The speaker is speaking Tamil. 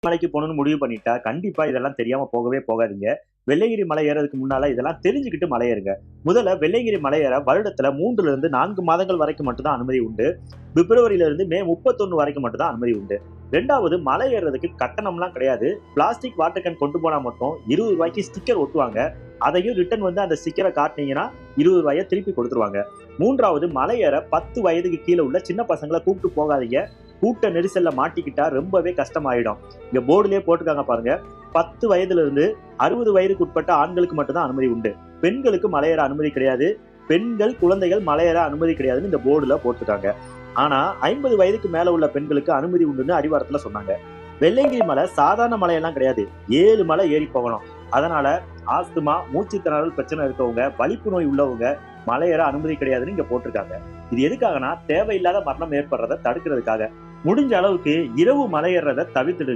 மலைக்கு போகணும்னு முடிவு பண்ணிட்டா கண்டிப்பா இதெல்லாம் தெரியாம போகவே போகாதீங்க. வெள்ளையங்கிரி மலை ஏறதுக்கு முன்னால இதெல்லாம் தெரிஞ்சுக்கிட்டு மலை ஏறுங்க. முதல்ல வெள்ளையங்கிரி மலை ஏற வருடத்துல 3ல இருந்து 4 மாதங்கள் வரைக்கும் மட்டும் தான் அனுமதி உண்டு. பிப்ரவரியில இருந்து மே 31 வரைக்கும் மட்டும் தான் அனுமதி உண்டு. 2வது மலை ஏறுறதுக்கு கட்டணம்லாம் கிடையாது. பிளாஸ்டிக் வாட்டர் கேன் கொண்டு போனா மட்டும் ரூ. 20 ஸ்டிக்கர் ஒட்டுவாங்க. அதையும் ரிட்டர்ன் வந்து அந்த ஸ்டிக்கரை காட்டினீங்கன்னா ரூ. 20 திருப்பி கொடுத்துருவாங்க. 3வது மலை ஏற 10 வயதுக்கு கீழே உள்ள சின்ன பசங்களை கூப்பிட்டு போகாதீங்க. கூட்ட நெரிசல்ல மாட்டிக்கிட்டா ரொம்பவே கஷ்டமாயிடும். இங்க போர்டுலயே போட்டுருக்காங்க பாருங்க. 10 வயதுல இருந்து 60 வயதுக்கு உட்பட்ட ஆண்களுக்கு மட்டும்தான் அனுமதி உண்டு. பெண்களுக்கு மலையேற அனுமதி கிடையாது. பெண்கள் குழந்தைகள் மலையேற அனுமதி கிடையாதுன்னு இந்த போர்டுல போட்டுருக்காங்க. ஆனா 50 வயதுக்கு மேல உள்ள பெண்களுக்கு அனுமதி உண்டுன்னு அடிவாரத்துல சொன்னாங்க. வெள்ளையங்கிரி மலை சாதாரண மலையெல்லாம் கிடையாது. 7 மலை ஏறி போகணும். அதனால ஆஸ்துமா, மூச்சு திணறல் பிரச்சனை இருக்கவங்க, வலிப்பு நோய் உள்ளவங்க மலையேற அனுமதி கிடையாதுன்னு இங்க போட்டிருக்காங்க. இது எதுக்காகனா தேவையில்லாத மரணம் ஏற்படுறதை தடுக்கிறதுக்காக. முடிஞ்ச அளவுக்கு இரவு மலையேறதை தவிர்த்துடுங்க.